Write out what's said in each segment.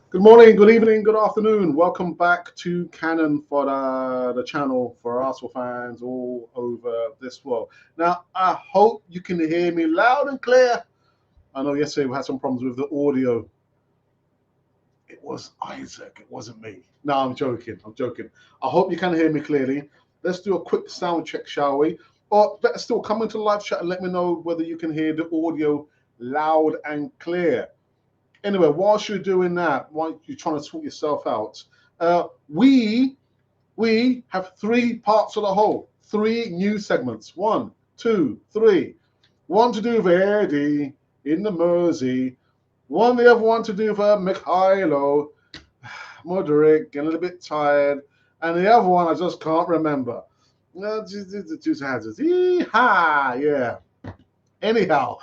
Good morning, good evening, good afternoon. Welcome back to Cannon for the channel for Arsenal fans all over this world. Now, I hope you can hear me loud and clear. I know yesterday we had some problems with the audio. It was Isaac, it wasn't me. No, I'm joking, I'm joking. I hope you can hear me clearly. Let's do a quick sound check, shall we? Or better still, come into live chat and let me know whether you can hear the audio loud and clear. Anyway, whilst you're doing that, while you're trying to sort yourself out, we have three parts of the whole, three new segments. One, two, three. One to do with Eddie in the Mersey. The other one to do with Mykhailo Mudryk, getting a little bit tired. And the other one I just can't remember. Yeah. Anyhow,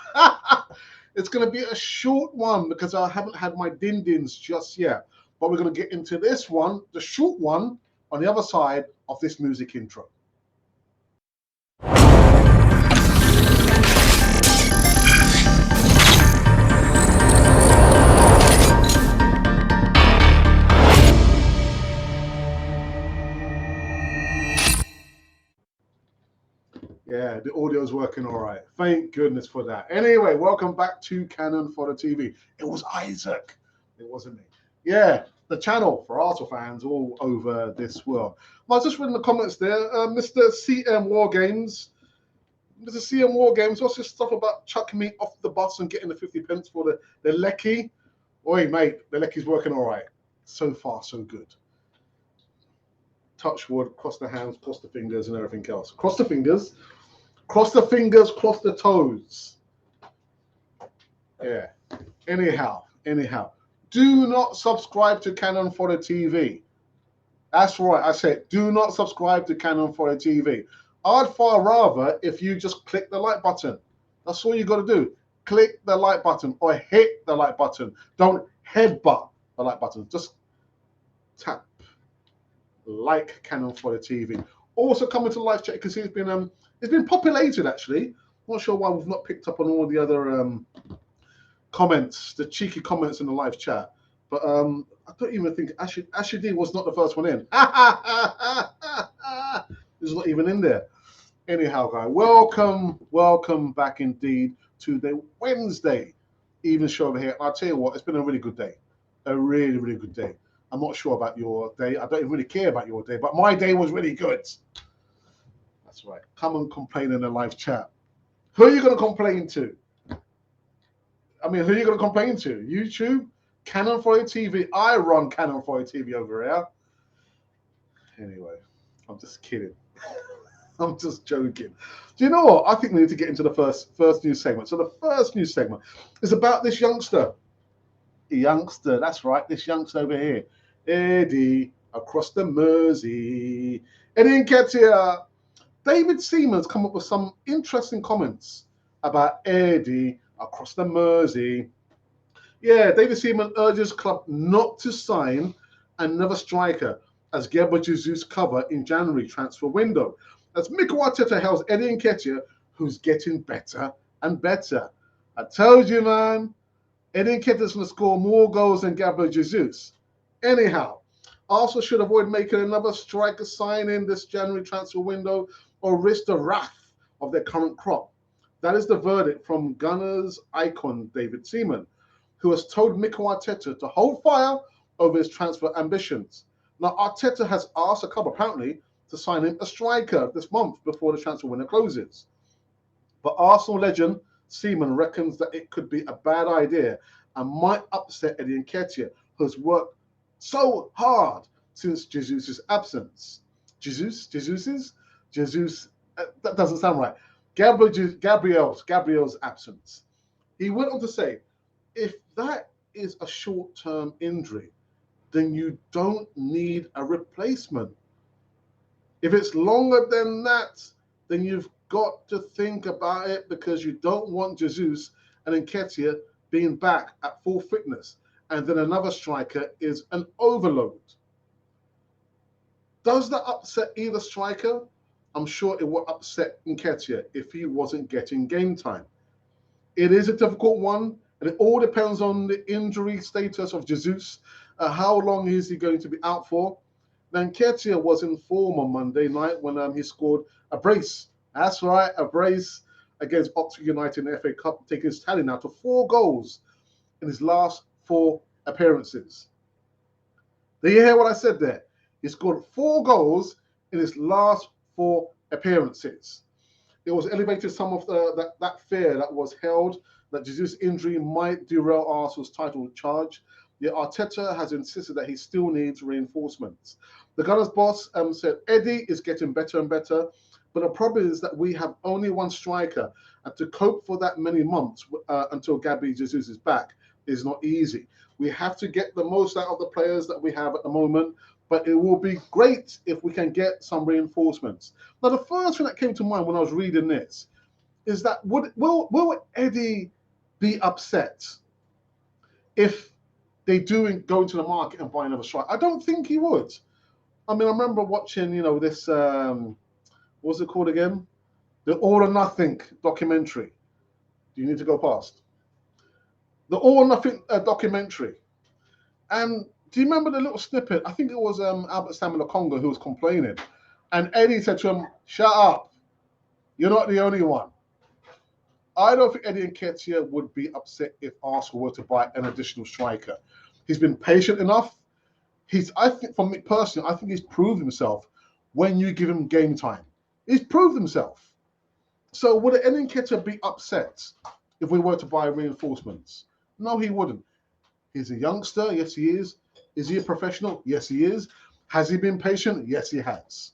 it's going to be a short one because I haven't had my din-dins just yet. But we're going to get into this one, the short one, on the other side of this music intro. Yeah, the audio's working all right. Thank goodness for that. Anyway, welcome back to Cannon for the TV. It was Isaac. It wasn't me. Yeah, the channel for Arsenal fans all over this world. I was just reading the comments there. Mr. CM War Games. Mr. CM War Games, what's this stuff about chucking me off the bus and getting the 50 pence for the lecky? Oi, mate, the lecky's working all right. So far, so good. Touch wood, cross the hands, cross the fingers, and everything else. Cross the fingers. Cross the fingers, cross the toes. Yeah. Anyhow. Do not subscribe to Cannon for the TV. That's right. I said, do not subscribe to Cannon for the TV. I'd far rather if you just click the like button. That's all you got to do. Click the like button or hit the like button. Don't headbutt the like button. Just tap like Cannon for the TV. Also coming to live chat, you can see it's been populated actually. Not sure why we've not picked up on all the other comments, the cheeky comments in the live chat. But I don't even think Ashley D was not the first one in. He's not even in there. Anyhow, guys, welcome back indeed to the Wednesday evening show over here. I'll tell you what, it's been a really good day. A really, really good day. I'm not sure about your day. I don't even really care about your day, but my day was really good. That's right. Come and complain in the live chat. Who are you going to complain to? I mean, who are you going to complain to? YouTube? Canon for your TV? I run Canon for your TV over here. Anyway, I'm just kidding. I'm just joking. Do you know what? I think we need to get into the first news segment. So the first news segment is about this youngster. That's right, this youngster over here. Eddie, across the Mersey. Eddie Nketiah. David Seaman's come up with some interesting comments about Eddie across the Mersey. Yeah, David Seaman urges club not to sign another striker as Gabriel Jesus cover in January transfer window. As Mykhailo hails Eddie Nketiah, who's getting better and better. I told you, man. Eddie Nketiah's going to score more goals than Gabriel Jesus. Anyhow, Arsenal should avoid making another striker signing this January transfer window or risk the wrath of their current crop. That is the verdict from Gunners icon David Seaman, who has told Mikel Arteta to hold fire over his transfer ambitions. Now, Arteta has asked a club, apparently, to sign him a striker this month before the transfer window closes. But Arsenal legend Seaman reckons that it could be a bad idea and might upset Eddie Nketiah, who's worked so hard since Jesus' absence. Jesus, that doesn't sound right. Gabriel's absence. He went on to say, if that is a short-term injury, then you don't need a replacement. If it's longer than that, then you've got to think about it because you don't want Jesus and Nketiah being back at full fitness, and then another striker is an overload. Does that upset either striker? I'm sure it would upset Nketiah if he wasn't getting game time. It is a difficult one, And it all depends on the injury status of Jesus. How long is he going to be out for? Then Nketiah was in form on Monday night when he scored a brace. That's right, a brace against Oxford United in the FA Cup, taking his tally now to 4 goals in his last 4 appearances. Do you hear what I said there? He scored 4 goals in his last 4 appearances. It was elevated some of that fear that was held that Jesus' injury might derail Arsenal's title charge. Yet Arteta has insisted that he still needs reinforcements. The Gunners' boss said Eddie is getting better and better, but the problem is that we have only 1 striker, and to cope for that many months until Gabriel Jesus is back is not easy. We have to get the most out of the players that we have at the moment, but it will be great if we can get some reinforcements. Now, the first thing that came to mind when I was reading this is that will Eddie be upset if they do go into the market and buy another striker? I don't think he would. I mean, I remember watching, this, what's it called again? The All or Nothing documentary. Do you need to go past? The All or Nothing documentary. And do you remember the little snippet? I think it was Sambi Lokonga who was complaining. And Eddie said to him, shut up. You're not the only one. I don't think Eddie Nketiah would be upset if Arsenal were to buy an additional striker. He's been patient enough. I think, for me personally, I think he's proved himself when you give him game time. He's proved himself. So would Eddie Nketiah be upset if we were to buy reinforcements? No, he wouldn't. He's a youngster. Yes, he is. Is he a professional? Yes, he is. Has he been patient? Yes, he has.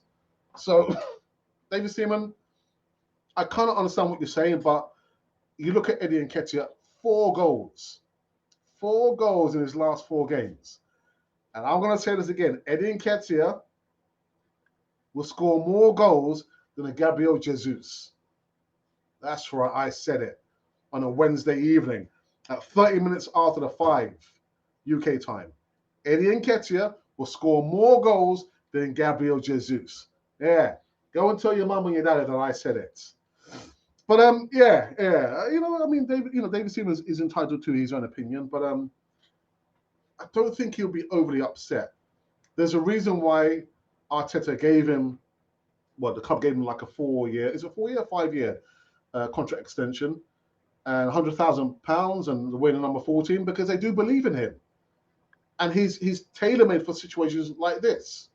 So, David Seaman, I kind of understand what you're saying, but you look at Eddie Nketiah, 4 goals. 4 goals in his last 4 games. And I'm going to say this again. Eddie Nketiah will score more goals than a Gabriel Jesus. That's right, I said it. On a Wednesday evening at 30 minutes after the 5 UK time. Eddie Nketiah will score more goals than Gabriel Jesus. Yeah, go and tell your mum and your dad that I said it. But yeah. I mean, David Seaman is entitled to his own opinion, but I don't think he'll be overly upset. There's a reason why Arteta gave him, the club gave him like a 4-year, is it 4-year, 5-year contract extension, and £100,000 and wearing the number 14 because they do believe in him. And he's tailor-made for situations like this.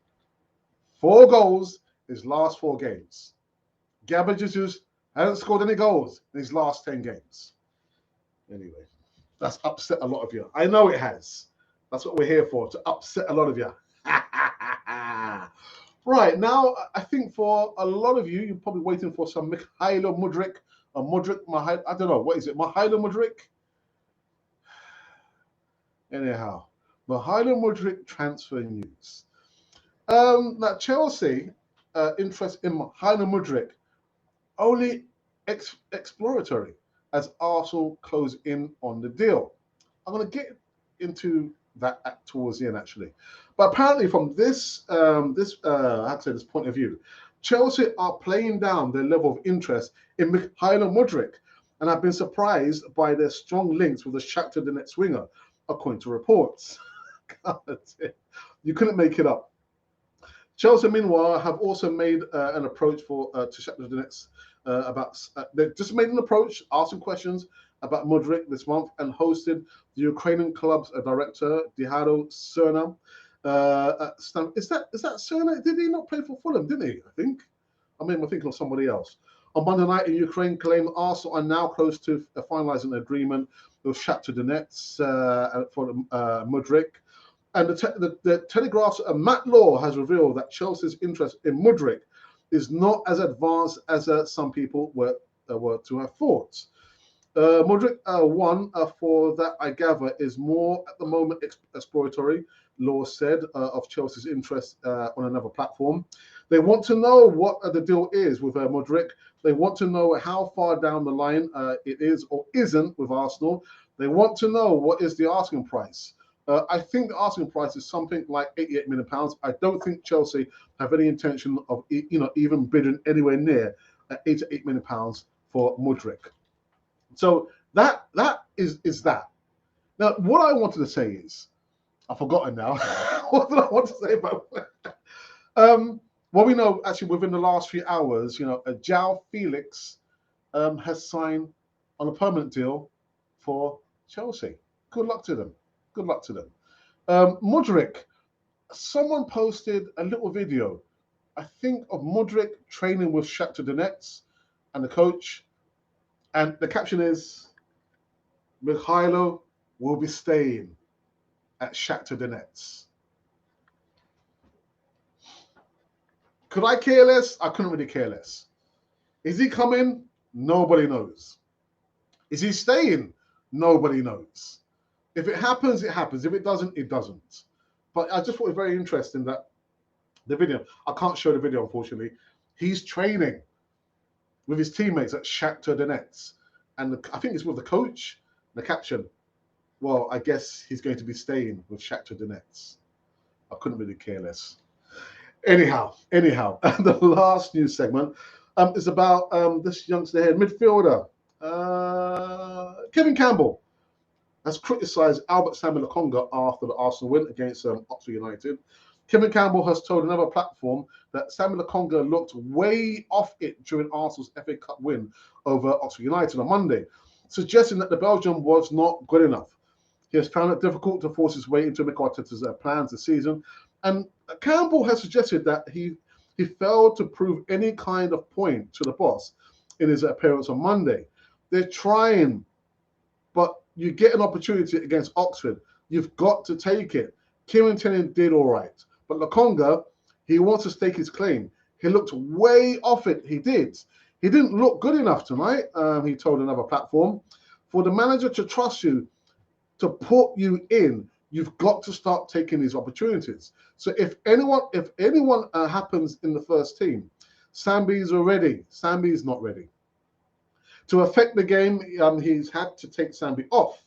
4 goals in his last 4 games. Gabriel Jesus hasn't scored any goals in his last 10 games. Anyway, that's upset a lot of you. I know it has. That's what we're here for, to upset a lot of you. Right, now, I think for a lot of you, you're probably waiting for some Mykhailo Mudryk, or Mudryk, I don't know, what is it, Mykhailo Mudryk? Anyhow, Mykhailo Mudryk transfer news. Now, Chelsea interest in Mykhailo Mudryk only exploratory as Arsenal close in on the deal. I'm going to get into that towards the end, actually. But apparently, from this point of view, Chelsea are playing down their level of interest in Mykhailo Mudryk, and have been surprised by their strong links with the Shakhtar Donetsk winger, according to reports. You couldn't make it up. Chelsea, meanwhile, have also made an approach to Shakhtar Donetsk they've just made an approach, asking questions about Mudryk this month, and hosted the Ukrainian club's director, Dihado Cerna. Is that Cerna? Did he not play for Fulham? Didn't he? I think. I mean, I'm thinking of somebody else. On Monday night in Ukraine, claimed Arsenal are now close to finalising an agreement with Shakhtar Donetsk for Mudryk. And the Telegraph's Matt Law has revealed that Chelsea's interest in Mudryk is not as advanced as some people were to have thought. Mudryk, one for that I gather is more at the moment exploratory, Law said, of Chelsea's interest on another platform. They want to know what the deal is with Mudryk. They want to know how far down the line it is or isn't with Arsenal. They want to know what is the asking price. I think the asking price is something like £88 million. I don't think Chelsea have any intention of even bidding anywhere near £88 million for Mudryk. So That is that. Now, what I wanted to say is, I've forgotten now. What did I want to say about well, we know actually within the last few hours, João Felix has signed on a permanent deal for Chelsea. Good luck to them. Good luck to them. Mudryk, someone posted a little video, I think, of Mudryk training with Shakhtar Donetsk and the coach. And the caption is, Mykhailo will be staying at Shakhtar Donetsk. Could I care less? I couldn't really care less. Is he coming? Nobody knows. Is he staying? Nobody knows. If it happens, it happens. If it doesn't, it doesn't. But I just thought it was very interesting that the video, I can't show the video, unfortunately. He's training with his teammates at Shakhtar Donetsk. And I think it's with the coach. The caption, well, I guess he's going to be staying with Shakhtar Donetsk. I couldn't really care less. Anyhow, the last news segment is about this youngster here, midfielder, Kevin Campbell, has criticised Albert Sambi Lokonga after the Arsenal win against Oxford United. Kevin Campbell has told another platform that Sambi Lokonga looked way off it during Arsenal's FA Cup win over Oxford United on Monday, suggesting that the Belgian was not good enough. He has found it difficult to force his way into Mikel Arteta's plans this season. And Campbell has suggested that he failed to prove any kind of point to the boss in his appearance on Monday. They're trying, but you get an opportunity against Oxford. You've got to take it. Kieran Tierney did all right. But Lokonga, he wants to stake his claim. He looked way off it. He did. He didn't look good enough tonight, he told another platform. For the manager to trust you, to put you in, you've got to start taking these opportunities. So if anyone happens in the first team, Sambi's already. Sambi's not ready. To affect the game, he's had to take Sambi off.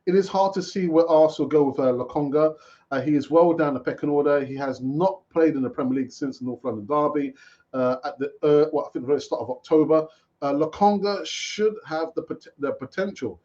It is hard to see where Arsenal go with Lokonga. He is well down the pecking order. He has not played in the Premier League since the North London derby at the I think the very start of October. Lokonga should have the potential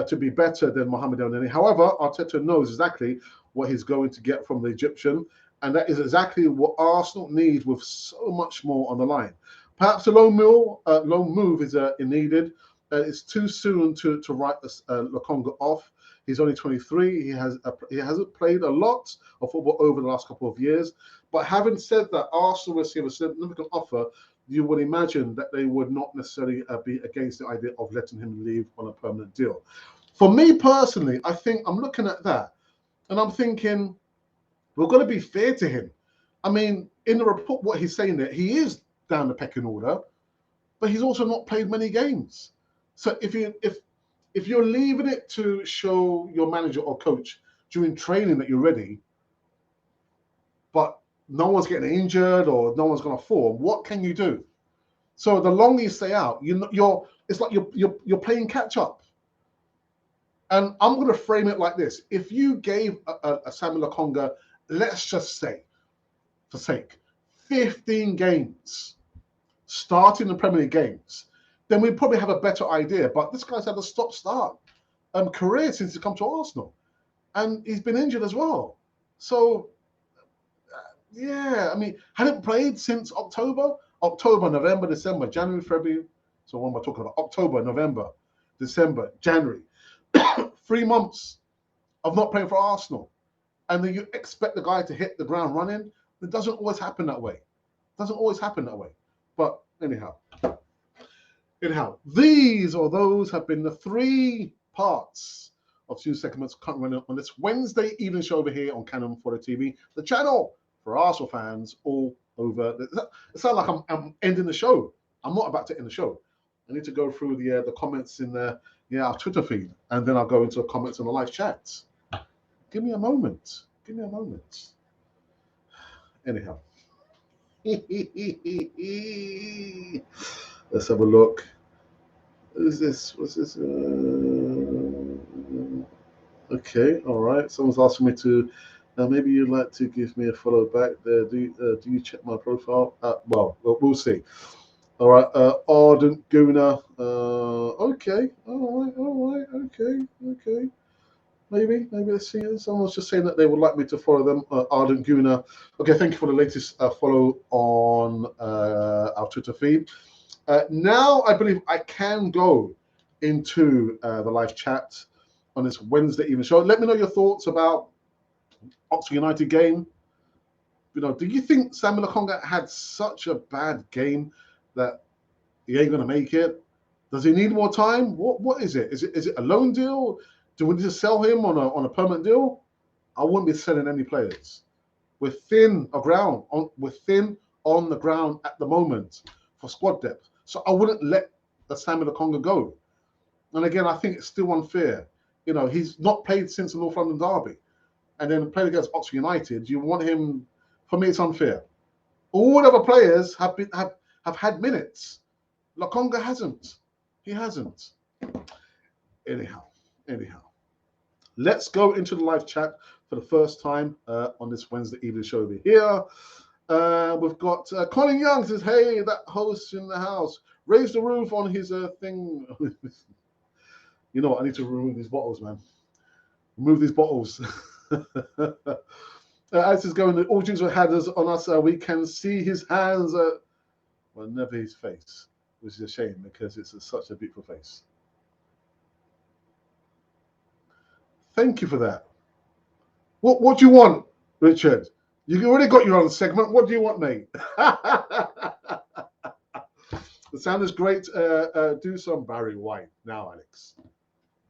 to be better than Mohamed El-Neni. However, Arteta knows exactly what he's going to get from the Egyptian, and that is exactly what Arsenal needs with so much more on the line. Perhaps a loan move is needed. It's too soon to write Lokonga off. He's only 23. He hasn't played a lot of football over the last couple of years. But having said that, Arsenal receive a significant offer. You would imagine that they would not necessarily be against the idea of letting him leave on a permanent deal. For me personally, I think I'm looking at that and I'm thinking, we're going to be fair to him. I mean, in the report, what he's saying there, he is down the pecking order, but he's also not played many games. So if you're leaving it to show your manager or coach during training that you're ready, but no one's getting injured or no one's going to form, what can you do? So the longer you stay out, it's like you're playing catch up. And I'm going to frame it like this: if you gave a Sambi Lokonga, let's just say, for sake, 15 games, starting the Premier League games, then we'd probably have a better idea. But this guy's had a stop-start career since he's come to Arsenal, and he's been injured as well. So. Yeah, I mean, hadn't played since October, November, December, January, February. So what am I talking about? October, November, December, January. 3 months of not playing for Arsenal. And then you expect the guy to hit the ground running. It doesn't always happen that way. But anyhow, these or those have been the 3 parts of 2 segments currently on this Wednesday evening show over here on Canon Fodder TV, the channel for Arsenal fans all over. It sounds like I'm ending the show. I'm not about to end the show. I need to go through the comments in our Twitter feed, and then I'll go into the comments in the live chat. Give me a moment. Anyhow. Let's have a look. What's this? Okay, all right. Someone's asking me to. Maybe you'd like to give me a follow back there. Do you check my profile? Well, we'll see. All right, Ardent Guna. Okay, all right, okay, okay. Maybe let's see. Someone's just saying that they would like me to follow them. Ardent Guna. Okay, thank you for the latest follow on our Twitter feed. Now I believe I can go into the live chat on this Wednesday evening show. Let me know your thoughts about Oxford United game. You know, do you think Sambi Lokonga had such a bad game that he ain't gonna make it? Does he need more time? What is it? Is it a loan deal? Do we need to sell him on a permanent deal? I wouldn't be selling any players. We're thin on the ground at the moment for squad depth. So I wouldn't let the Sambi Lokonga go. And again, I think it's still unfair. You know, he's not played since the North London derby, and then played against Oxford United. You want him? For me, it's unfair. All other players have had minutes. Lokonga hasn't. He hasn't. Anyhow. Let's go into the live chat for the first time on this Wednesday evening show over here. We've got Colin Young says, hey, that host in the house. Raise the roof on his thing. You know what? I need to remove these bottles, man. Remove these bottles. As is going, all drinks were had us on us. We can see his hands. Well, never his face, which is a shame because it's such a beautiful face. Thank you for that. What do you want, Richard? You already got your own segment. What do you want, mate? The sound is great. Do some Barry White now, Alex.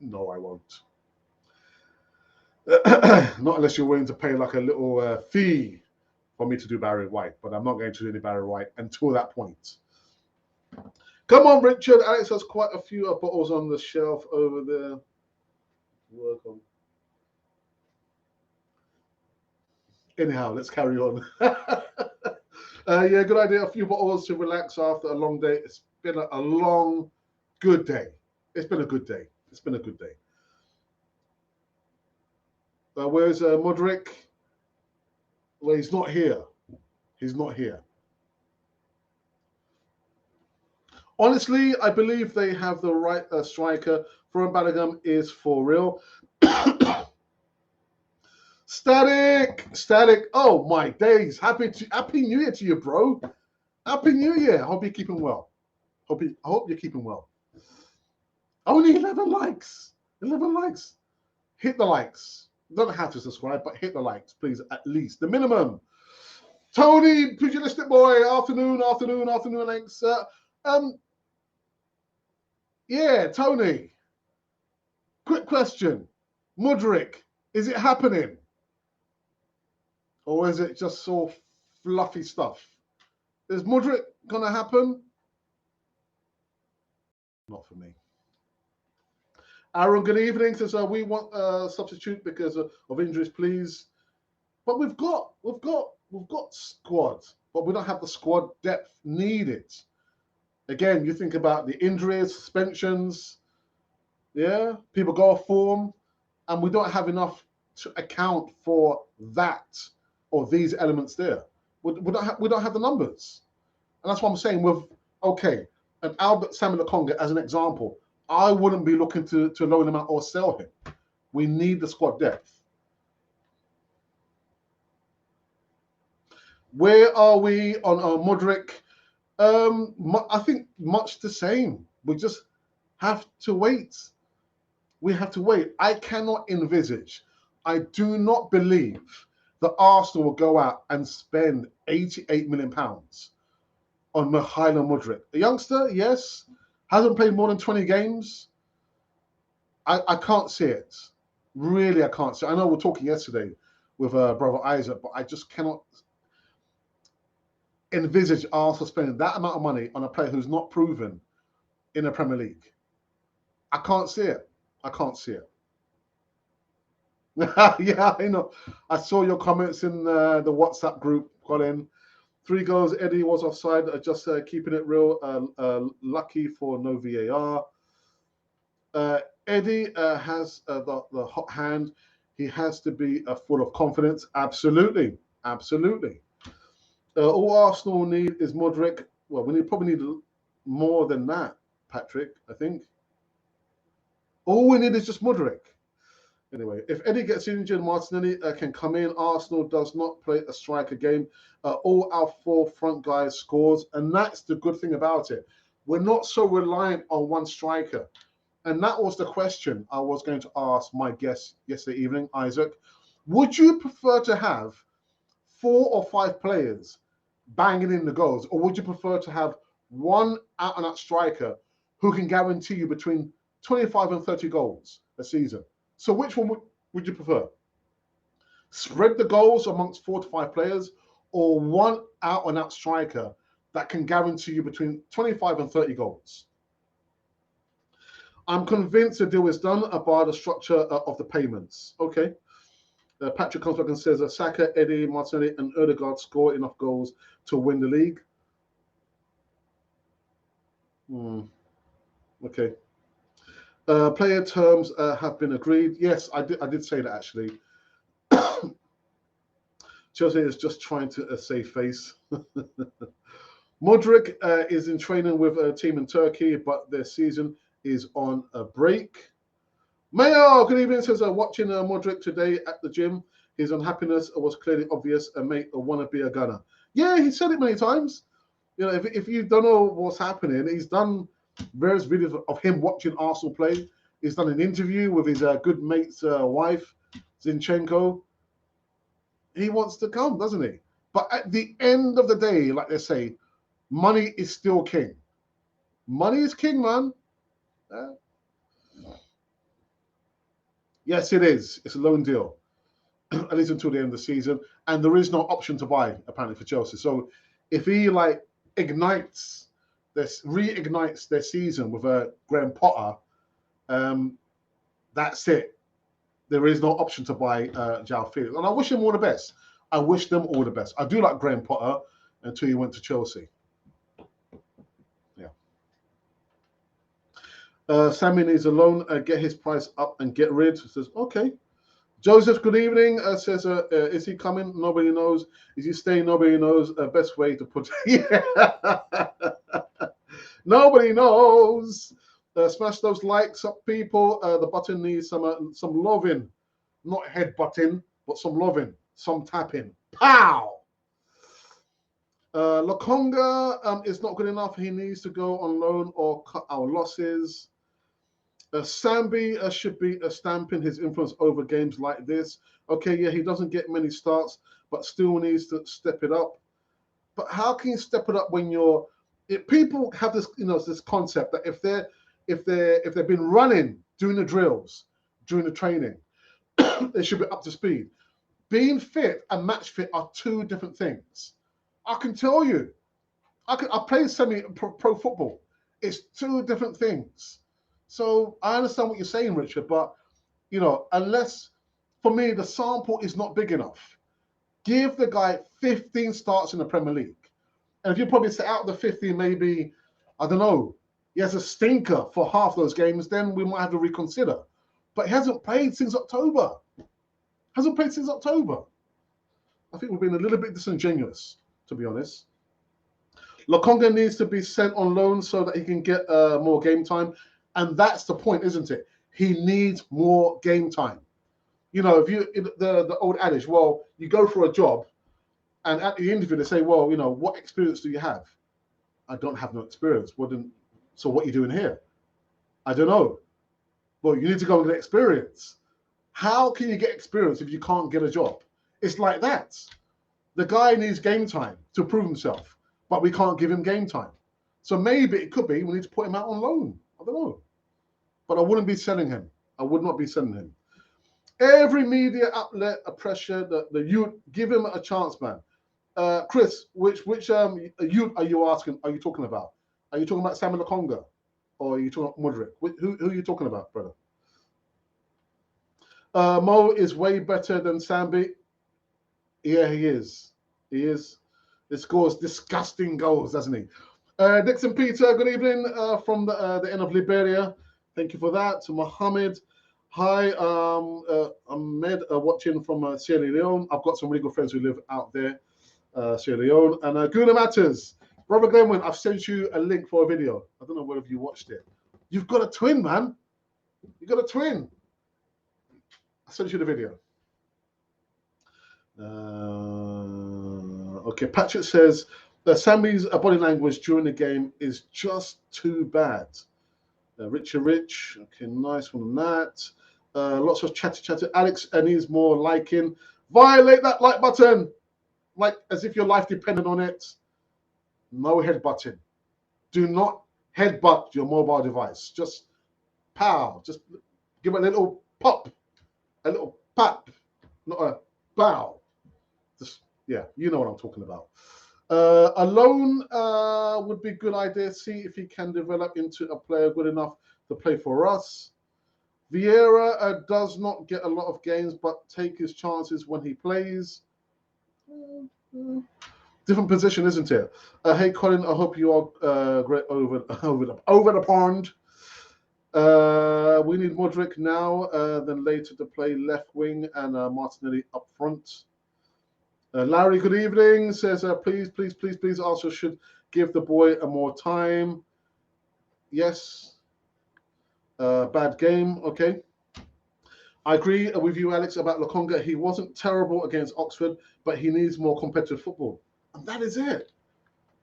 No, I won't. Not unless you're willing to pay like a little fee for me to do Barry White, but I'm not going to do any Barry White until that point. Come on, Richard. Alex has quite a few bottles on the shelf over there. Welcome. Anyhow, let's carry on. Yeah, good idea. A few bottles to relax after a long day. It's been a long, good day. It's been a good day. It's been a good day. Where's Mudryk? Well, he's not here. He's not here. Honestly, I believe they have the right striker. From Bellingham is for real. Static. Oh my days! Happy New Year to you, bro. Happy New Year. Hope you're keeping well. I hope you're keeping well. Only 11 likes. 11 likes. Hit the likes. You don't have to subscribe, but hit the likes, please. At least the minimum. Tony, pugilistic boy. Afternoon. Thanks. Yeah, Tony. Quick question. Mudryk, is it happening? Or is it just so fluffy stuff? Is Mudryk going to happen? Not for me. Aaron, good evening. Says we want a substitute because of injuries, please. But we've got squad, but we don't have the squad depth needed. Again, you think about the injuries, suspensions. Yeah, people go off form, and we don't have enough to account for that or these elements there. We don't have the numbers, and that's what I'm saying. With an Albert Sambi Lokonga as an example, I wouldn't be looking to loan him out or sell him. We need the squad depth. Where are we on Mudryk? I think much the same. We just have to wait. We have to wait. I cannot envisage. I do not believe that Arsenal will go out and spend £88 million on Mykhailo Mudryk. A youngster, yes, hasn't played more than 20 games. I can't see it. Really, I can't see it. I know we were talking yesterday with brother Isaac, but I just cannot envisage Arsenal spending that amount of money on a player who's not proven in the Premier League. I can't see it. Yeah, I know. I saw your comments in the WhatsApp group, Colin. 3 goals. Eddie was offside. Just keeping it real. Lucky for no VAR. Eddie has the hot hand. He has to be full of confidence. Absolutely. All Arsenal need is Mudryk. Well, we probably need more than that, Patrick, I think. All we need is just Mudryk. Anyway, if Eddie gets injured, Martinelli can come in. Arsenal does not play a striker game. All our 4 front guys scores, and that's the good thing about it. We're not so reliant on one striker. And that was the question I was going to ask my guest yesterday evening, Isaac. Would you prefer to have 4 or 5 players banging in the goals, or would you prefer to have one out-and-out striker who can guarantee you between 25 and 30 goals a season? So which one would you prefer? Spread the goals amongst 4 to 5 players, or one out-and-out striker that can guarantee you between 25 and 30 goals? I'm convinced the deal is done by the structure of the payments. Okay. Patrick comes back and says, Saka, Eddie, Martinelli, and Odegaard score enough goals to win the league. Okay. Player terms have been agreed. Yes, I did say that actually. Chelsea is just trying to save face. Mudryk is in training with a team in Turkey, but their season is on a break. Mayo, good evening, says watching Mudryk today at the gym. His unhappiness was clearly obvious. A mate want to be a gunner. Yeah, he said it many times. You know, if you don't know what's happening, he's done various videos of him watching Arsenal play. He's done an interview with his good mate's wife, Zinchenko. He wants to come, doesn't he? But at the end of the day, like they say, money is still king. Money is king, man. Yes, it is. It's a loan deal, at least until the end of the season. And there is no option to buy, apparently, for Chelsea. So if he, like, reignites their season with Graham Potter, that's it. There is no option to buy João Felix. And I wish him all the best. I wish them all the best. I do like Graham Potter until he went to Chelsea. Yeah. Sammy needs a loan. Get his price up and get rid. Says, okay. Joseph, good evening. Says, is he coming? Nobody knows. Is he staying? Nobody knows. Best way to put it. Yeah. Nobody knows. Smash those likes up, people. The button needs some loving. Not headbutting, but some loving. Some tapping. Pow! Lokonga is not good enough. He needs to go on loan or cut our losses. Sambi should be stamping his influence over games like this. Okay, yeah, he doesn't get many starts, but still needs to step it up. But how can you step it up when people have this, this concept that if they've been running, doing the drills, doing the training, they should be up to speed. Being fit and match fit are 2 different things. I can tell you. I played semi-pro football. It's 2 different things. So I understand what you're saying, Richard, but, unless, for me, the sample is not big enough. Give the guy 15 starts in the Premier League. And if you probably say out of the 15, maybe, I don't know, he has a stinker for half those games, then we might have to reconsider. But he hasn't played since October. I think we've been a little bit disingenuous, to be honest. Lokonga needs to be sent on loan so that he can get more game time. And that's the point, isn't it? He needs more game time. If the old adage, well, you go for a job and at the interview they say, well, what experience do you have? I don't have no experience. So what are you doing here? I don't know. Well, you need to go and get experience. How can you get experience if you can't get a job? It's like that. The guy needs game time to prove himself, but we can't give him game time. So maybe it could be we need to put him out on loan. I don't know. But I wouldn't be selling him. I would not be selling him. Every media outlet a pressure the youth. Give him a chance, man. Chris, which youth are you talking about? Are you talking about Sambi Lokonga? Or are you talking about Mudryk? Who are you talking about, brother? Mo is way better than Sambi. Yeah, he is. He is. He scores disgusting goals, doesn't he? Dixon Peter, good evening from the end of Liberia. Thank you for that. To Mohammed, hi. Ahmed, watching from Sierra Leone. I've got some really good friends who live out there, Sierra Leone. And Guna Matters, Robert Glenwin, I've sent you a link for a video. I don't know whether you watched it. You've got a twin, man. You've got a twin. I sent you the video. Okay, Patrick says that Sambi's body language during the game is just too bad. Richard Rich, okay, nice one on that. Lots of chatter. Alex needs more liking. Violate that like button, like as if your life depended on it. No headbutting. Do not headbutt your mobile device. Just pow. Just give it a little pop, a little pop, not a bow. Just, yeah, you know what I'm talking about. A loan would be a good idea. See if he can develop into a player good enough to play for us. Vieira does not get a lot of games, but take his chances when he plays. Different position, isn't it? Hey, Colin, I hope you are great over the pond. We need Mudryk now, then later to play left wing and Martinelli up front. Larry, good evening. Says, please, Arsenal should give the boy more time. Yes. Bad game. Okay. I agree with you, Alex, about Lokonga. He wasn't terrible against Oxford, but he needs more competitive football. And that is it.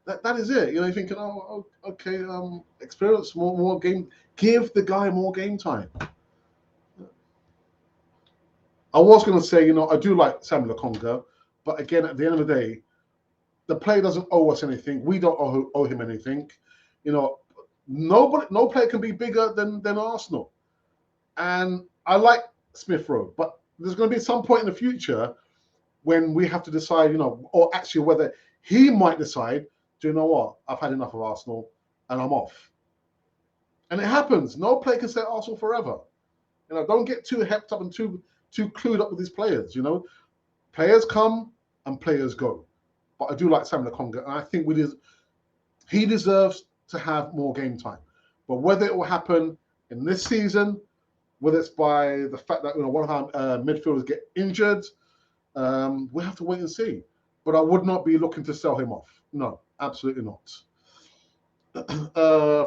That is it. You know, you're thinking, oh, okay, experience more game. Give the guy more game time. I was going to say, you know, I do like Sambi Lokonga, but again, at the end of the day, the player doesn't owe us anything. We don't owe him anything. You know, no player can be bigger than Arsenal. And I like Smith Rowe, but there's going to be some point in the future when we have to decide, you know, or actually whether he might decide, do you know what? I've had enough of Arsenal and I'm off. And it happens. No player can stay at Arsenal forever. You know, don't get too hepped up and too clued up with these players, you know. Players come and players go. But I do like Sambi Lokonga, and I think he deserves to have more game time. But whether it will happen in this season, whether it's by the fact that, you know, one of our midfielders get injured, we have to wait and see. But I would not be looking to sell him off. No, absolutely not.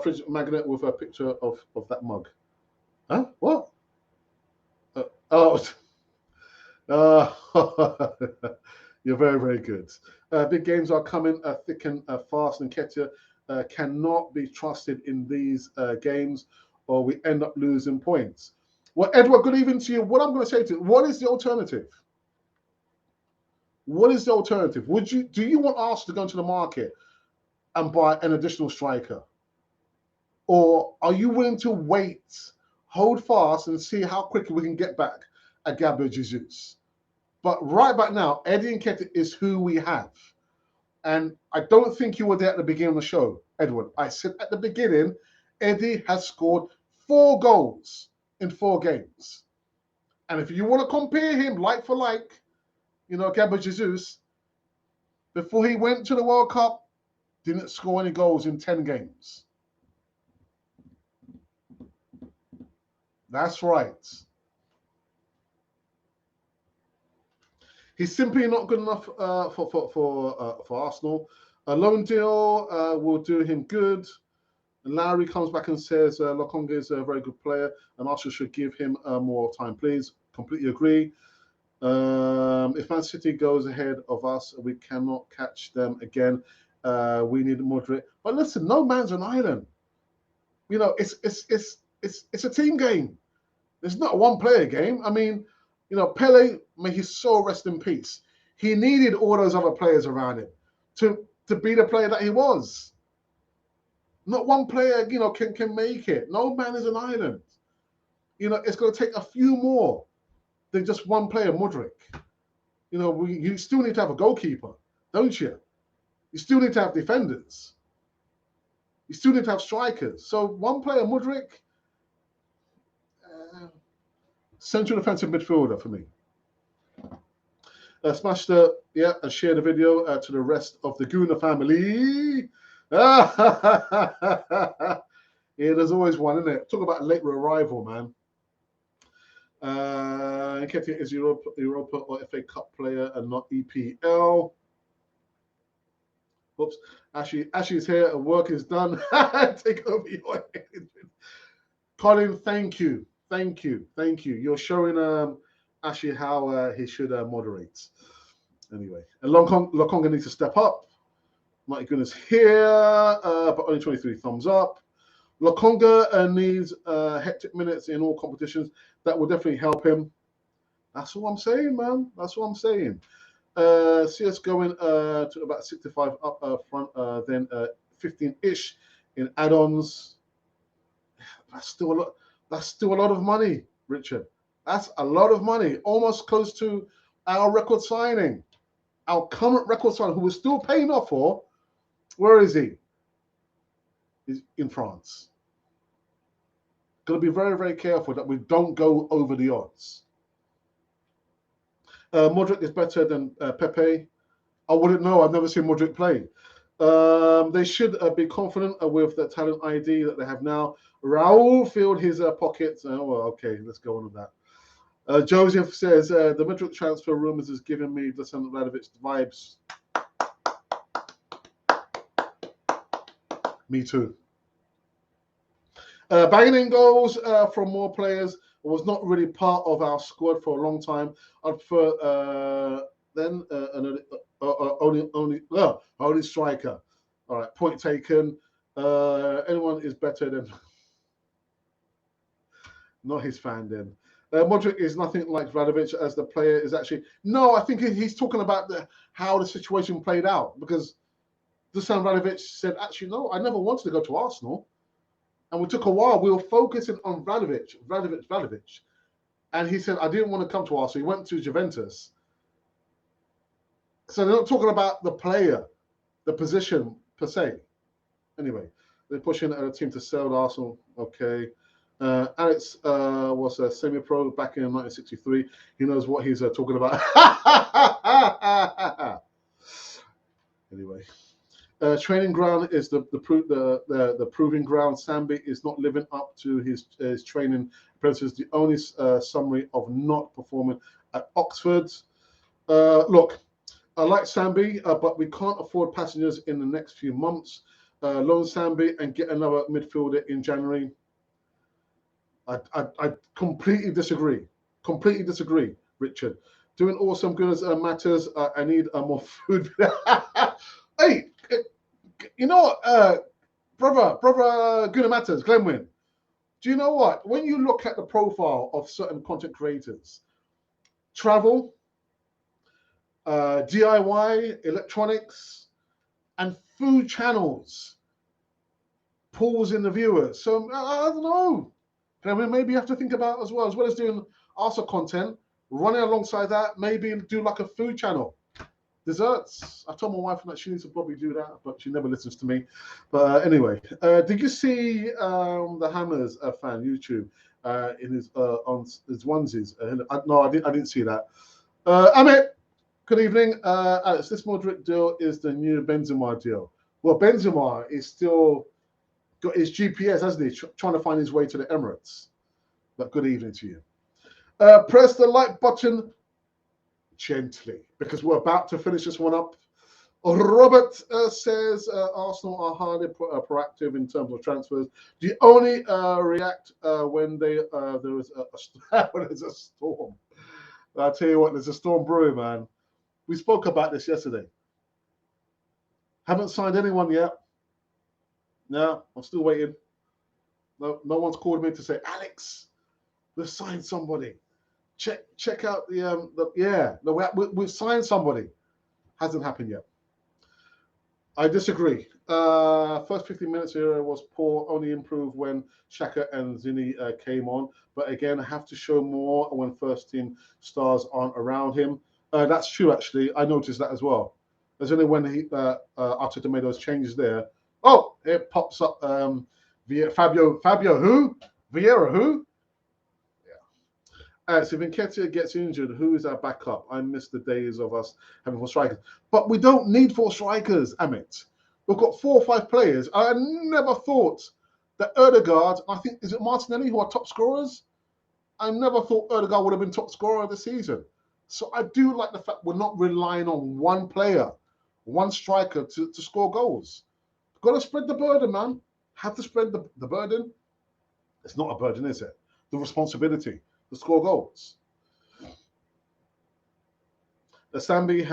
Fridge magnet with a picture of that mug. Huh? What? You're very, very good. Big games are coming thick and fast, and Nketiah cannot be trusted in these games, or we end up losing points. Well, Edward, good evening to you. What I'm going to say to you, what is the alternative? What is the alternative? Do you want Arsenal to go into the market and buy an additional striker? Or are you willing to wait, hold fast, and see how quickly we can get back at Gabriel Jesus? But right back now, Eddie Nketiah is who we have. And I don't think you were there at the beginning of the show, Edward. I said at the beginning, Eddie has scored 4 goals in 4 games. And if you want to compare him like for like, you know, Gabriel Jesus, before he went to the World Cup, didn't score any goals in 10 games. That's right. He's simply not good enough for Arsenal. A loan deal will do him good. And Larry comes back and says Lokonga is a very good player and Arsenal should give him more time, please. Completely agree. If Man City goes ahead of us, we cannot catch them again. We need Mudryk. But listen, no man's an island. You know, it's a team game. It's not a one-player game. I mean, you know, Pele, may his soul rest in peace. He needed all those other players around him to be the player that he was. Not one player, you know, can make it. No man is an island. You know, it's going to take a few more than just one player, Mudryk. You know, you still need to have a goalkeeper, don't you? You still need to have defenders. You still need to have strikers. So one player, Mudryk, central defensive midfielder for me. Smash the, yeah, and share the video to the rest of the Guna family. Yeah, there's always one, isn't it? Talk about a late arrival, man. Nketiah is Europa or FA Cup player and not EPL. Oops. Ashley's here. Work is done. Take over your head. Colin, thank you. You're showing Ashley how he should moderate. Anyway, and Lokonga needs to step up. My goodness, here, but only 23 thumbs up. Lokonga needs hectic minutes in all competitions. That will definitely help him. That's all I'm saying, man. That's all I'm saying. See us going to about 65 up front, then 15-ish in add-ons. That's still a lot of money, Richard. That's a lot of money, almost close to our record signing, our current record signing, who we're still paying off for. Where is he? He's in France. Got to be very, very careful that we don't go over the odds. Mudryk is better than Pepe. I wouldn't know. I've never seen Mudryk play. They should be confident with the talent ID that they have now. Raul filled his pockets. Oh, well, okay, let's go on with that. Joseph says, the Mudryk transfer rumors is giving me the Dusan Vlahovic vibes. Me too. Banging in goals from more players was not really part of our squad for a long time. I'd prefer only striker. All right, point taken. Anyone is better than not his fan then. Mudryk is nothing like Vlahovic as the player is actually. No, I think he's talking about how the situation played out, because Dusan Vlahovic said, actually, no, I never wanted to go to Arsenal. And we took a while. We were focusing on Vlahovic. And he said, I didn't want to come to Arsenal. He went to Juventus. So they're not talking about the player, the position per se. Anyway, they're pushing a team to sell to Arsenal. Okay. Alex was a semi-pro back in 1963. He knows what he's talking about. Anyway. Training ground is the proving ground. Sambi is not living up to his training apprentices. The only summary of not performing at Oxford. Look, I like Sambi, but we can't afford passengers in the next few months. Loan Sambi and get another midfielder in January. I completely disagree. Completely disagree, Richard. Doing awesome good as matters. I need more food. Hey, you know what, brother Guna Matters, Glenwyn, do you know what? When you look at the profile of certain content creators, travel, DIY, electronics, and food channels pulls in the viewers. So I don't know. I mean, maybe you have to think about as well as doing also content, running alongside that, maybe do like a food channel. Desserts. I told my wife that she needs to probably do that, but she never listens to me. But anyway, did you see the Hammers fan YouTube in his on his onesies? No, I didn't see that. Amit, good evening. Alex, this Mudryk deal is the new Benzema deal. Well, Benzema is still got his GPS, hasn't he? Trying to find his way to the Emirates. But good evening to you. Press the like button gently, because we're about to finish this one up. Robert says Arsenal are highly proactive in terms of transfers. Do you only react when there is when there's a storm? I'll tell you what, there's a storm brewing, man. We spoke about this yesterday. Haven't signed anyone yet. No, I'm still waiting. No one's called me to say, Alex, we've signed somebody. Check out we've signed somebody. Hasn't happened yet. I disagree. First 15 minutes here was poor, only improved when Xhaka and Zini came on. But again, I have to show more when first team stars aren't around him. That's true, actually. I noticed that as well. There's only when Arteta made those changes there. Oh, it pops up. Fabio who? Vieira who? So if Nketiah gets injured, who is our backup? I miss the days of us having 4 strikers. But we don't need 4 strikers, Amit. We've got 4 or 5 players. I never thought that Ødegaard, I think, is it Martinelli who are top scorers? I never thought Ødegaard would have been top scorer of the season. So I do like the fact we're not relying on one player. one striker to score goals. Got to spread the burden, man. Have to spread the burden. It's not a burden, is it? The responsibility to score goals. Sambi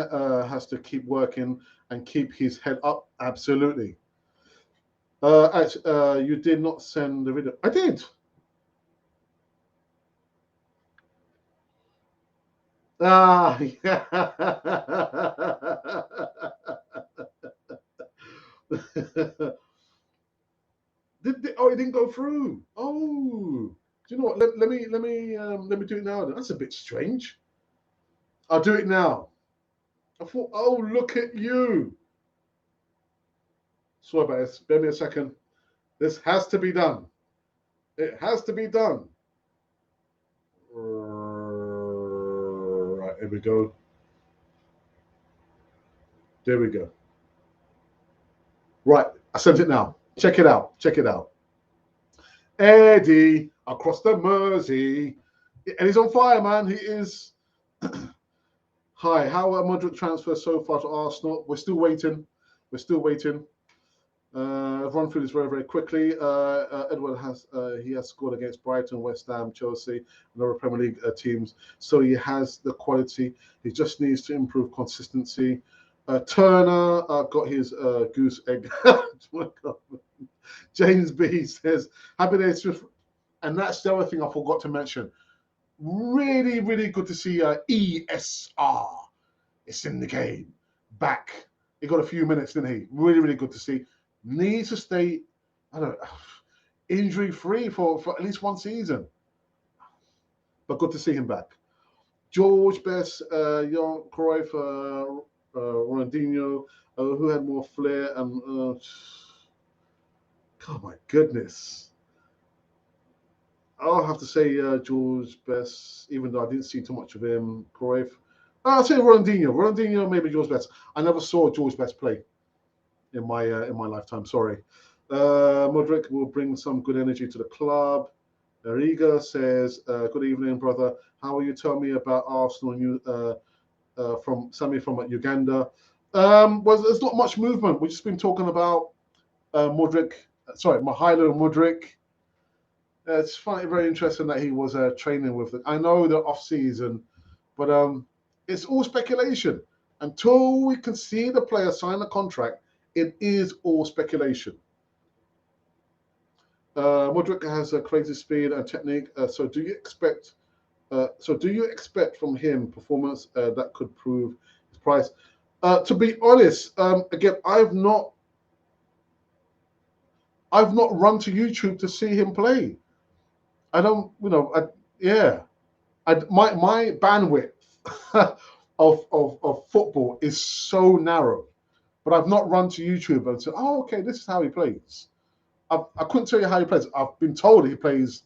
has to keep working and keep his head up. Absolutely. You did not send the video. I did. Ah, yeah. Oh, it didn't go through. Oh, do you know what? Let me do it now. That's a bit strange. I'll do it now. I thought, oh, look at you. Sorry about this. Bear me a second. This has to be done. It has to be done. Right, here we go. There we go. Right, I sent it now. Check it out. Check it out. Eddie across the Mersey. And he's on fire, man. He is. Hi, how are Mudryk transfers so far to Arsenal? We're still waiting. We're still waiting. Run through this very, very quickly. Edward has scored against Brighton, West Ham, Chelsea, and other Premier League teams. So he has the quality. He just needs to improve consistency. Turner got his goose egg. James B says, happy days. And that's the other thing I forgot to mention. Really, really good to see ESR. It's in the game. Back. He got a few minutes, didn't he? Really, really good to see. Needs to stay, I don't know, injury-free for at least one season. But good to see him back. George Best, Johan Cruyff, Ronaldinho, who had more flair and oh my goodness. I'll have to say George Best, even though I didn't see too much of him. Cruyff. I'll say Ronaldinho. Ronaldinho, maybe George Best. I never saw George Best play in my lifetime. Sorry. Mudryk will bring some good energy to the club. Riga says, good evening, brother. How will you tell me about Arsenal from Sambi from Uganda? Well, there's not much movement. We've just been talking about Mykhailo Mudryk. It's very interesting that he was training with them. I know they're off season, but it's all speculation. Until we can see the player sign a contract, it is all speculation. Mudryk has a crazy speed and technique. So do you expect from him performance that could prove his price? To be honest, again, I've not run to YouTube to see him play. I don't, my bandwidth of football is so narrow, but I've not run to YouTube and said, oh, okay, this is how he plays. I couldn't tell you how he plays. I've been told he plays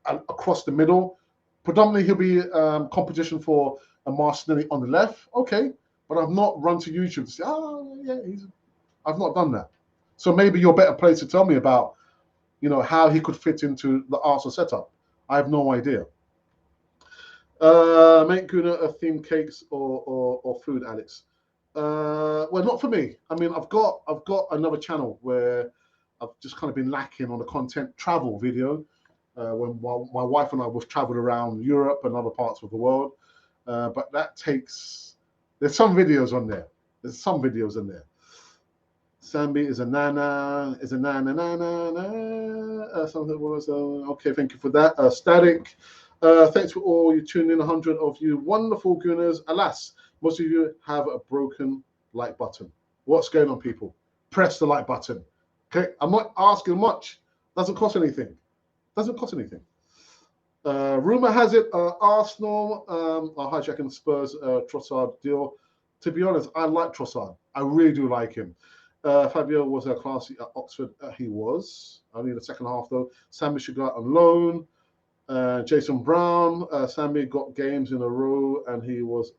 across the middle. Predominantly, he'll be competition for a Martinelli on the left. Okay, but I've not run to YouTube to say, oh, yeah, I've not done that. So maybe you're better placed to tell me about, how he could fit into the Arsenal setup. I have no idea. Make Guna themed cakes or food, Alex. Well, not for me. I mean, I've got another channel where I've just kind of been lacking on the content travel video. When my wife and I was traveled around Europe and other parts of the world, but there's some videos on there. There's some videos in there. Sambi is a nana. Something was okay. Thank you for that. Static. Thanks for all you tuned in. 100 of you wonderful gooners. Alas, most of you have a broken like button. What's going on, people? Press the like button. Okay, I'm not asking much. Doesn't cost anything. Doesn't cost anything. Rumor has it Arsenal are hijacking Spurs Trossard deal. To be honest, I like Trossard. I really do like him. Fabio was a classy at Oxford. He was. Only in the second half, though. Sambi should go out on loan. Jason Brown. Sambi got games in a row, and he was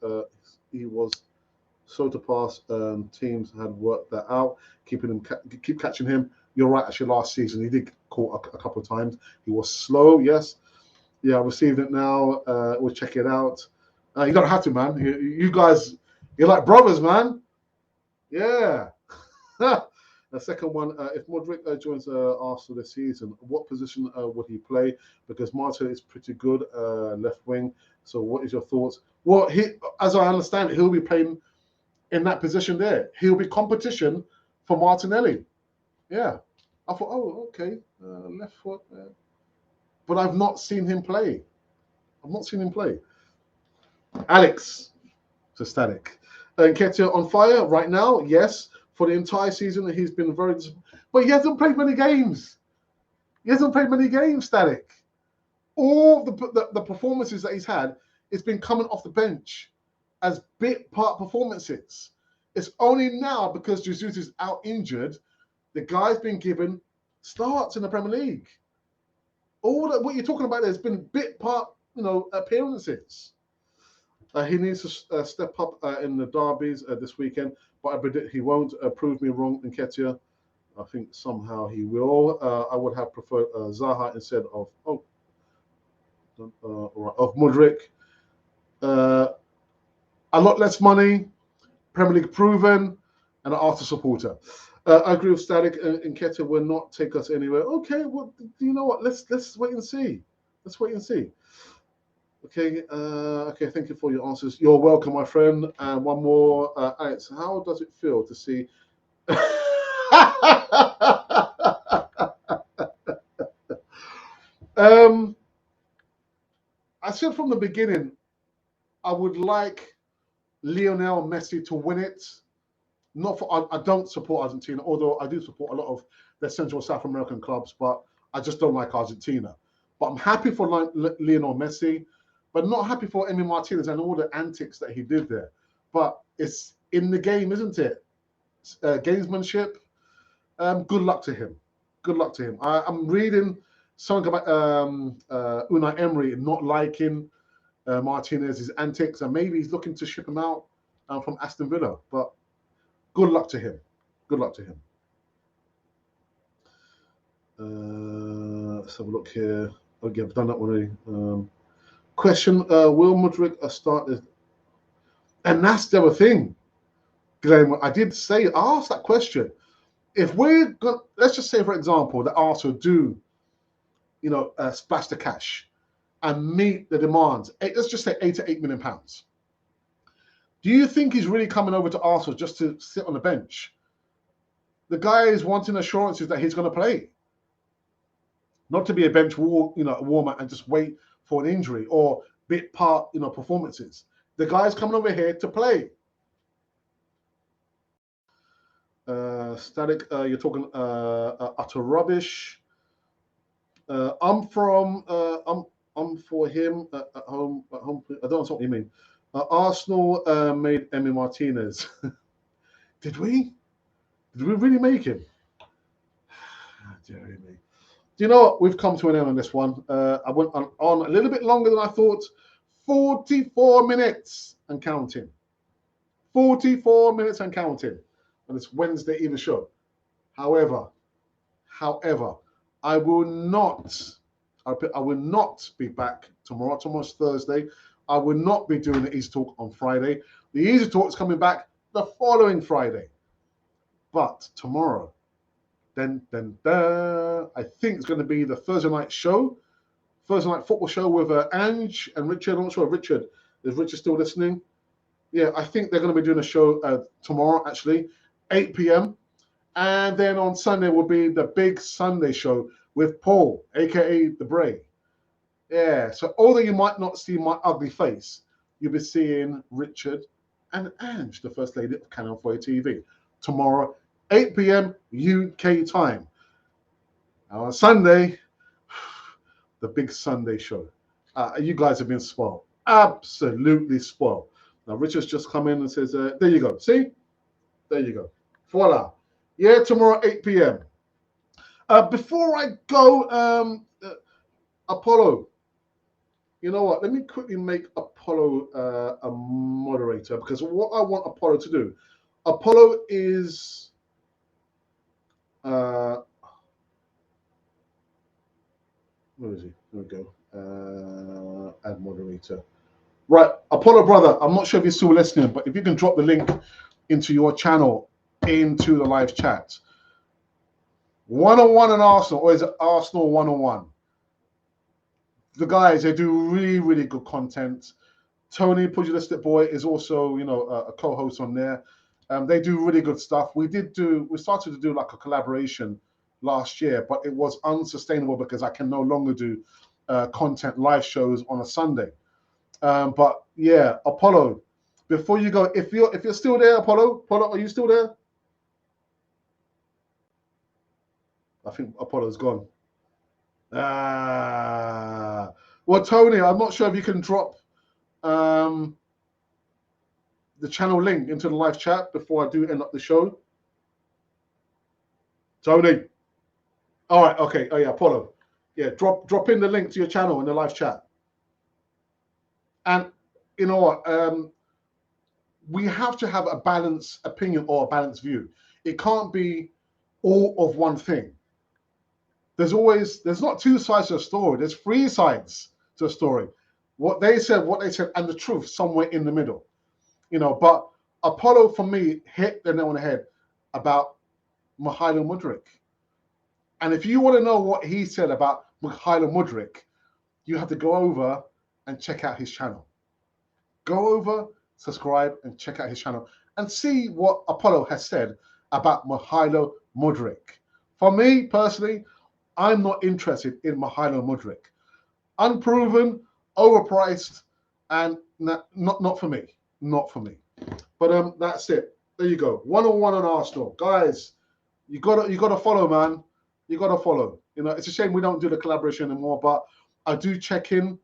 so to pass. Teams had worked that out, keep catching him. You're right. Actually, last season he did caught a couple of times. He was slow. Yes. Yeah, I received it now. We'll check it out. You don't have to, man. You guys, you're like brothers, man. Yeah. The second one, if Mudryk joins Arsenal this season, what position would he play? Because Martin is pretty good left wing. So what is your thoughts? Well, as I understand it, he'll be playing in that position there. He'll be competition for Martinelli. Yeah. I thought, oh, okay, left foot. But I've not seen him play. I've not seen him play. Alex, to Static. Nketiah on fire right now, yes. For the entire season, he's been very... But he hasn't played many games. He hasn't played many games, Static. All the performances that he's had, it's been coming off the bench as bit part performances. It's only now, because Jesus is out injured, the guy's been given starts in the Premier League. All that what you're talking about, there's been bit part, appearances. He needs to step up in the derbies this weekend, but I predict he won't. Prove me wrong, Nketiah. I think somehow he will. I would have preferred Zaha instead of Mudryk. A lot less money, Premier League proven, and an Arsenal supporter. I agree with Static. Nketiah will not take us anywhere. Okay, well, you know what? Let's wait and see. Let's wait and see. Okay, okay. Thank you for your answers. You're welcome, my friend. And one more, Alex. How does it feel to see? I said from the beginning, I would like Lionel Messi to win it. Not for I don't support Argentina, although I do support a lot of the Central South American clubs, but I just don't like Argentina. But I'm happy for Lionel Messi, but not happy for Emi Martinez and all the antics that he did there. But it's in the game, isn't it? Gamesmanship. Good luck to him. Good luck to him. I'm reading something about Unai Emery not liking Martinez's antics, and maybe he's looking to ship him out from Aston Villa. But good luck to him. Good luck to him. Let's have a look here. Okay, I've done that one. Question: will Mudryk start? And that's the other thing, Glenn. I did say, ask that question. If we're going, let's just say, for example, that Arsenal do, splash the cash and meet the demands. Let's just say £8 to £8 million. Do you think he's really coming over to Arsenal just to sit on the bench? The guy is wanting assurances that he's going to play, not to be a bench warmer and just wait for an injury or bit part, performances. The guy's coming over here to play. Static, you're talking utter rubbish. I'm for him at home. I don't know what you mean. Arsenal made Emi Martinez. Did we? Did we really make him? Dear me. Do you know what? We've come to an end on this one. I went on a little bit longer than I thought. 44 minutes and counting. 44 minutes and counting on this Wednesday evening show. However, I will not be back tomorrow. Tomorrow's Thursday. I will not be doing the Easy Talk on Friday. The Easy Talk is coming back the following Friday. But tomorrow, I think it's going to be the Thursday night show, Thursday night football show with Ange and Richard. I'm not sure Richard, is Richard still listening? Yeah, I think they're going to be doing a show tomorrow, actually, 8 p.m. And then on Sunday will be the big Sunday show with Paul, a.k.a. The Bray. Yeah, so although you might not see my ugly face, you'll be seeing Richard and Ange, the First Lady of Canal 4 TV, tomorrow, 8 p.m. UK time. On Sunday, the big Sunday show. You guys have been spoiled. Absolutely spoiled. Now, Richard's just come in and says, there you go. See? There you go. Voila. Yeah, tomorrow, 8 p.m. Before I go, Apollo, you know what? Let me quickly make Apollo a moderator, because what I want Apollo to do, Apollo is where is he? There we go. Add moderator. Right, Apollo brother, I'm not sure if you're still listening, but if you can drop the link into your channel into the live chat. One-on-one on Arsenal, or is it Arsenal one-on-one? The guys, they do really, really good content. Tony, Pugilistic Boy, is also, you know, a co-host on there. They do really good stuff. We started to do like a collaboration last year, but it was unsustainable because I can no longer do content live shows on a Sunday. But yeah, Apollo, before you go, if you're still there, Apollo, are you still there? I think Apollo's gone. Well, Tony, I'm not sure if you can drop the channel link into the live chat before I do end up the show. Tony. All right, okay. Oh yeah, Apollo. Yeah, drop in the link to your channel in the live chat. And you know what? We have to have a balanced opinion or a balanced view. It can't be all of one thing. There's not two sides to a story. There's three sides to a story. What they said, and the truth somewhere in the middle. You know, but Apollo for me hit the nail on the head about Mykhailo Mudryk. And if you want to know what he said about Mykhailo Mudryk, you have to go over and check out his channel. Go over, subscribe, and check out his channel and see what Apollo has said about Mykhailo Mudryk. For me personally, I'm not interested in Mykhailo Mudryk. Unproven, overpriced, and not for me. Not for me. But that's it. There you go. One-on-one on Arsenal, guys. You gotta follow, man. You gotta follow. You know, it's a shame we don't do the collaboration anymore, but I do check in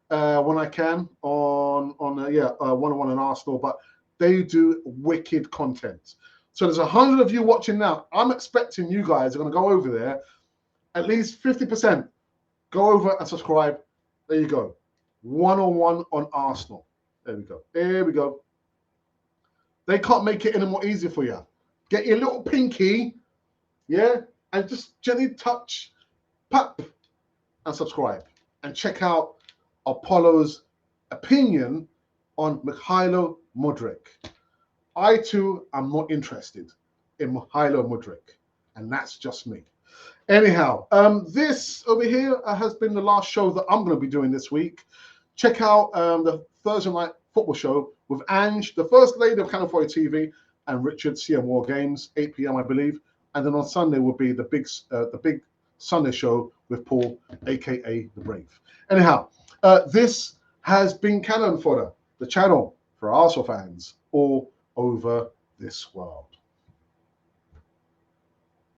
when I can on one-on-one on Arsenal. But they do wicked content. So there's 100 of you watching now. I'm expecting you guys are gonna go over there. At least 50%. Go over and subscribe. There you go. One-on-one on Arsenal. There we go. There we go. They can't make it any more easier for you. Get your little pinky, yeah, and just gently touch, pop, and subscribe. And check out Apollo's opinion on Mykhailo Mudryk. I too am not interested in Mykhailo Mudryk, and that's just me. Anyhow, this over here has been the last show that I'm going to be doing this week. Check out the Thursday night football show with Ange, the First Lady of California TV, and Richard CM War Games, 8 p.m. I believe. And then on Sunday will be the big Sunday show with Paul, aka The Brave. Anyhow, this has been Cannon Fodder, the channel for Arsenal fans all over this world.